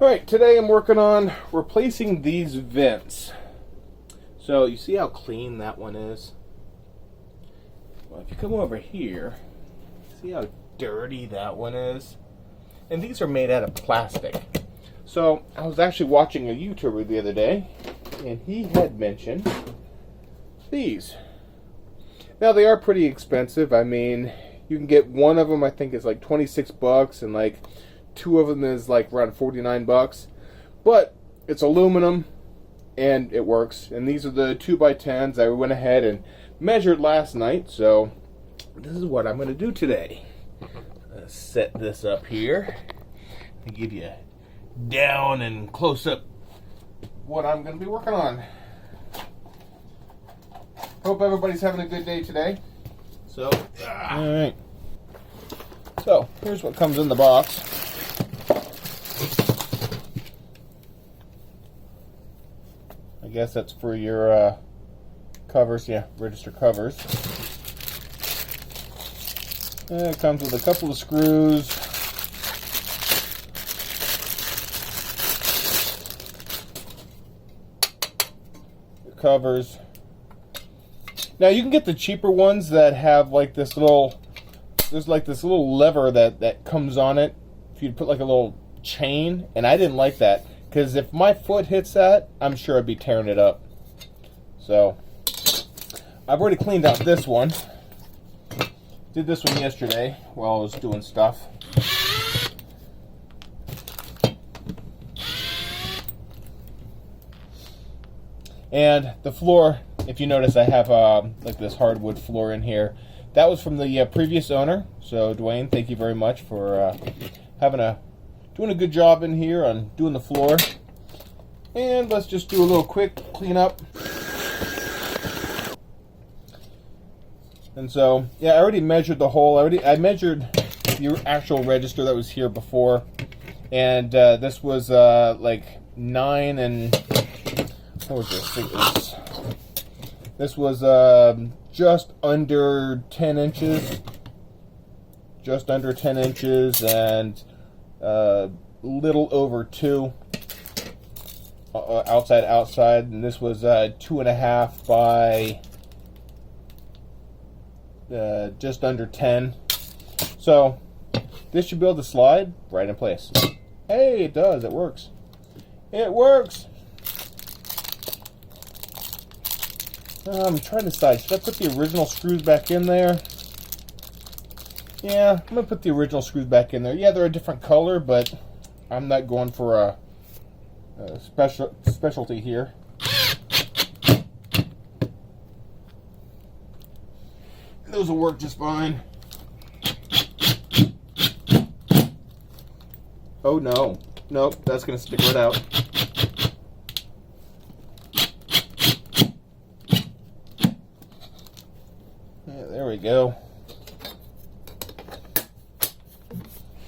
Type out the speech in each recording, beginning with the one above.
Alright, today I'm working on replacing these vents. So you see how clean that one is? Well, if you come over here, see how dirty that one is? And these are made out of plastic. So I was actually watching a YouTuber the other day, and he had mentioned these. Now they are pretty expensive. I mean, you can get one of them, I think is like 26 bucks, and like two of them is like around 49 bucks. But it's aluminum and it works. And these are the 2x10s I went ahead and measured last night. So this is what I'm going to do today. Set this up here and give you down and close up what I'm going to be working on. Hope everybody's having a good day today. So, alright. So, here's what comes in the box. I guess that's for your covers, yeah, register covers. And it comes with a couple of screws. Your covers. Now you can get the cheaper ones that have like this little, there's like this little lever that comes on it. If you put like a little chain, and I didn't like that because if my foot hits that, I'm sure I'd be tearing it up. So I've already cleaned out this one. Did this one yesterday while I was doing stuff. And the floor, if you notice, I have like this hardwood floor in here. That was from the previous owner. So Dwayne, thank you very much for doing a good job in here on doing the floor. And let's just do a little quick cleanup. And so, yeah, I already measured the hole. I measured the actual register that was here before, and this was like 9 and what was this was just under 10 inches, and little over 2 outside, and this was 2.5 by just under 10. So this should be able to slide right in place. Hey, it does. It works. It works. I'm trying to decide, should I put the original screws back in there? Yeah, I'm going to put the original screws back in there. Yeah, they're a different color, but I'm not going for a specialty here. Those will work just fine. Oh no. Nope, that's going to stick right out. Yeah, there we go.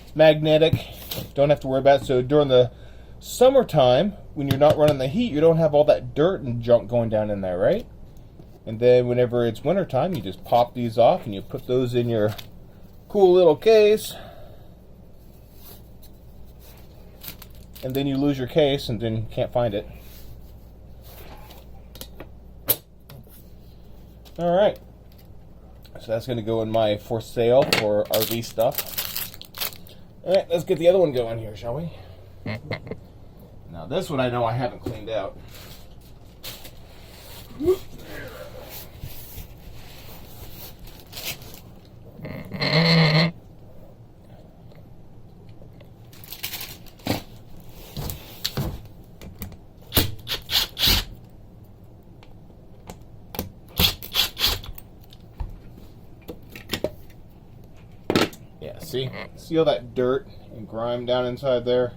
It's magnetic. Don't have to worry about it. So during the summertime, when you're not running the heat, you don't have all that dirt and junk going down in there, right? And then whenever it's wintertime, you just pop these off and you put those in your cool little case. And then you lose your case and then can't find it. Alright. So that's going to go in my for sale for RV stuff. Alright, let's get the other one going here, shall we? Now this one I know I haven't cleaned out. Yeah, see all that dirt and grime down inside there?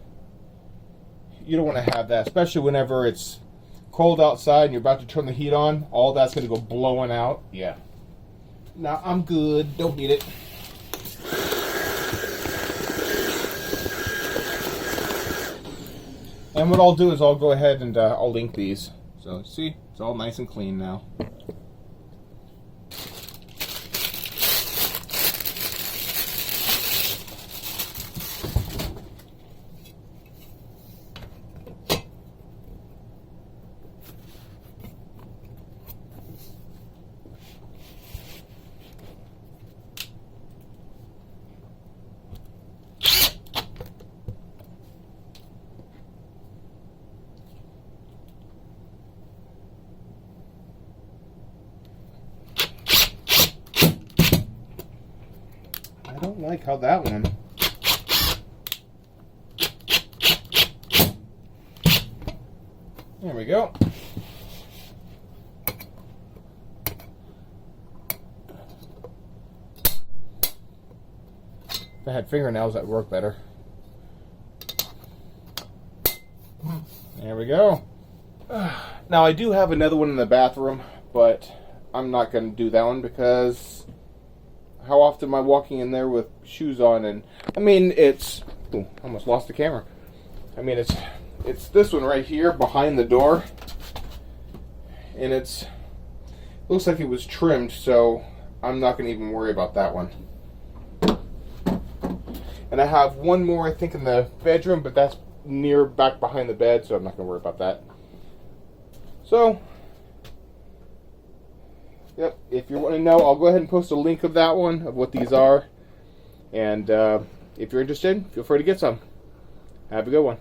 You don't want to have that, especially whenever it's cold outside and you're about to turn the heat on. All that's going to go blowing out. Yeah. No, I'm good. Don't need it. And what I'll do is I'll go ahead and I'll link these. So see, it's all nice and clean now. don't like how that one... There we go. If I had fingernails, that would work better. There we go. Now, I do have another one in the bathroom, but I'm not going to do that one because how often am I walking in there with shoes on? And I mean, it's... Ooh, almost lost the camera. I mean, it's this one right here behind the door. And it looks like it was trimmed, so I'm not going to even worry about that one. And I have one more, I think, in the bedroom, but that's near back behind the bed, so I'm not going to worry about that. So, yep, if you want to know, I'll go ahead and post a link of that one, of what these are. And if you're interested, feel free to get some. Have a good one.